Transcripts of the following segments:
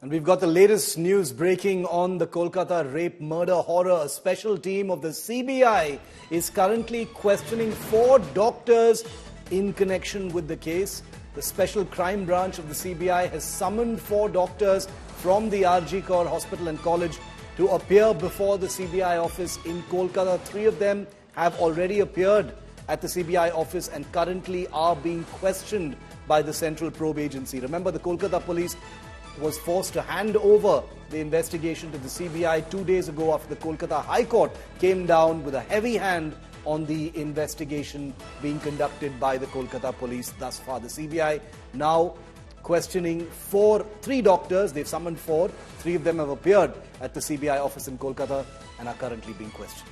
And we've got the latest news breaking on the Kolkata rape murder horror. A special team of the CBI is currently questioning 4 doctors in connection with the case. The Special Crime Branch of the CBI has summoned 4 doctors from the RG Kaur Hospital and College to appear before the CBI office in Kolkata. 3 of them have already appeared at the CBI office and currently are being questioned by the Central Probe Agency. Remember, the Kolkata police was forced to hand over the investigation to the CBI 2 days ago after the Kolkata High Court came down with a heavy hand on the investigation being conducted by the Kolkata police thus far. The CBI now questioning 3 doctors. They've summoned 4. 3 of them have appeared at the CBI office in Kolkata and are currently being questioned.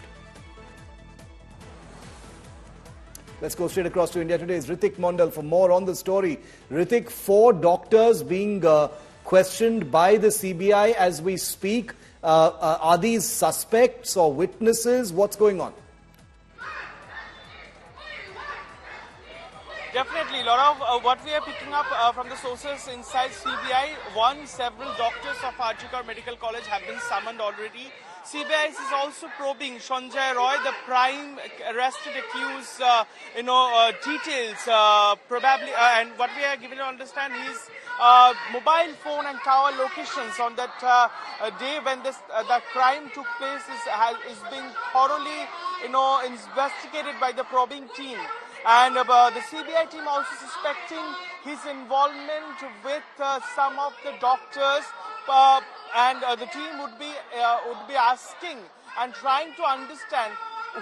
Let's go straight across to India Today's Ritik Mondal for more on the story. Ritik, 4 doctors being questioned by the CBI as we speak. Are these suspects or witnesses? What's going on? Definitely, a lot of what we are picking up from the sources inside CBI, several doctors of RG Kaur Medical College have been summoned already. CBI is also probing Sanjay Roy, the prime arrested accused, details, probably, and what we are given to understand is mobile phone and tower locations on that day when that crime took place is being thoroughly, investigated by the probing team. And the CBI team also suspecting his involvement with some of the doctors, and the team would be asking and trying to understand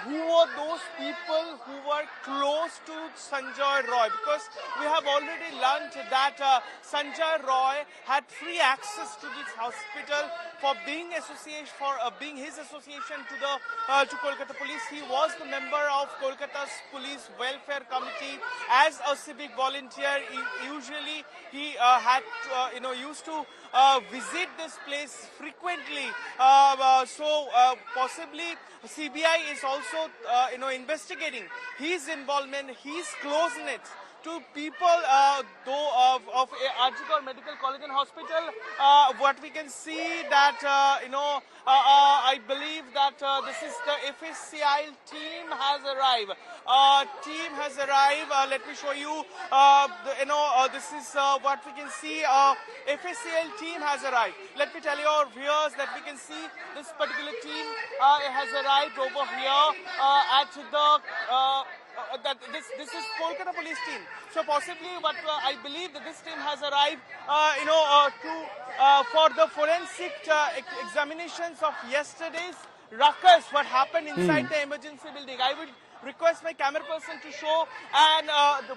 who were those people who were close to Sanjay Roy, because we have already learnt that Sanjay Roy had free access to this hospital for being his association to Kolkata Police. He was the member of Kolkata's Police Welfare Committee. As a civic volunteer, usually he used to visit this place frequently. So possibly CBI is also investigating his involvement, his closeness to people of RG Kaur Medical College and Hospital. What we can see that I believe that this is the FSCI team has arrived. Let me show you. This is what we can see. FSCI team has arrived. Let me tell you our viewers that we can see this particular team has arrived over here at the. This is Kolkata Police team. So possibly, what I believe that this team has arrived, for the forensic examinations of yesterday's ruckus. What happened inside the emergency building? I would request my camera person to show and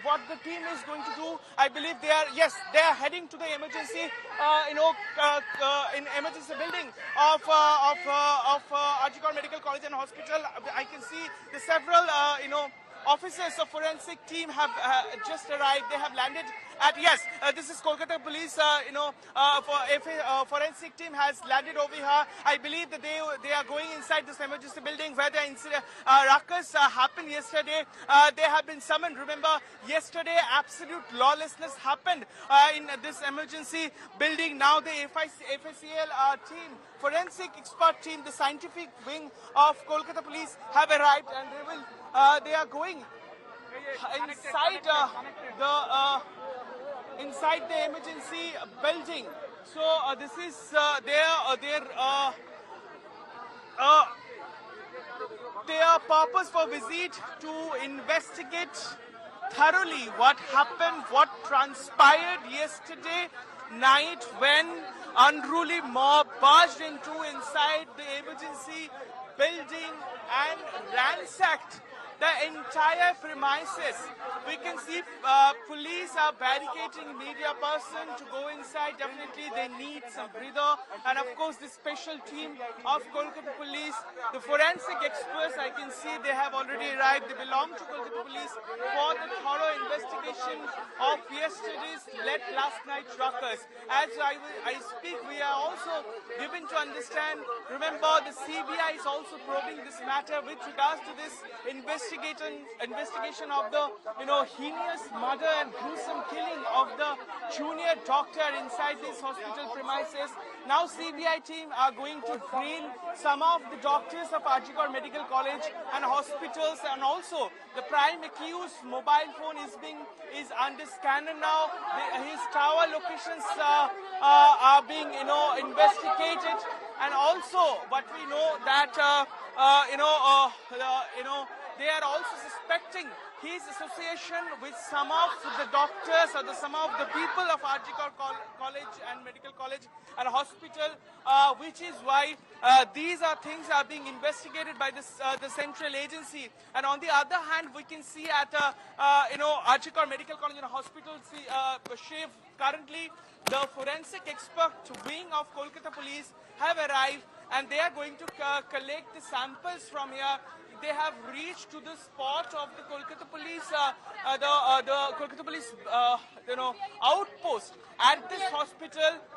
what the team is going to do. I believe they are heading to the emergency, in emergency building of RG Kaur Medical College and Hospital. I can see the several, officers of forensic team have just arrived. They have landed at, this is Kolkata Police, forensic team has landed over here. I believe that they are going inside this emergency building where the ruckus happened yesterday. They have been summoned. Remember, yesterday absolute lawlessness happened in this emergency building. Now the FSCL team, forensic expert team, the scientific wing of Kolkata Police have arrived, and they are going inside the emergency building. So this is their purpose for visit to investigate thoroughly what happened, what transpired yesterday night when unruly mob barged inside the emergency building and ransacked the entire premises. We can see police are barricading media person to go inside. Definitely they need some breather. And of course the special team of Kolkata Police, the forensic experts, I can see they have already arrived. They belong to Kolkata Police for the thorough investigation investigation of yesterday's last night's ruckus. As I speak, we are also given to understand, remember, the CBI is also probing this matter with regards to this investigation of the, heinous murder and gruesome killing of the junior doctor inside this hospital premises. Now CBI team are going to grill some of the doctors of Arjikar Medical College and hospitals, and also the prime accused mobile phone is under scanner now. His tower locations are being investigated, and also what we know that they are also suspecting his association with some of the doctors or some of the people of Arjikar College and Medical College and Hospital, which is why these are things are being investigated by the central agency. And on the other hand, we can see at Arjikar Medical College and Hospital, Shiv, currently the forensic expert wing of Kolkata Police have arrived, and they are going to collect the samples from here. They have reached to the spot of the Kolkata Police, the Kolkata Police, outpost at this hospital.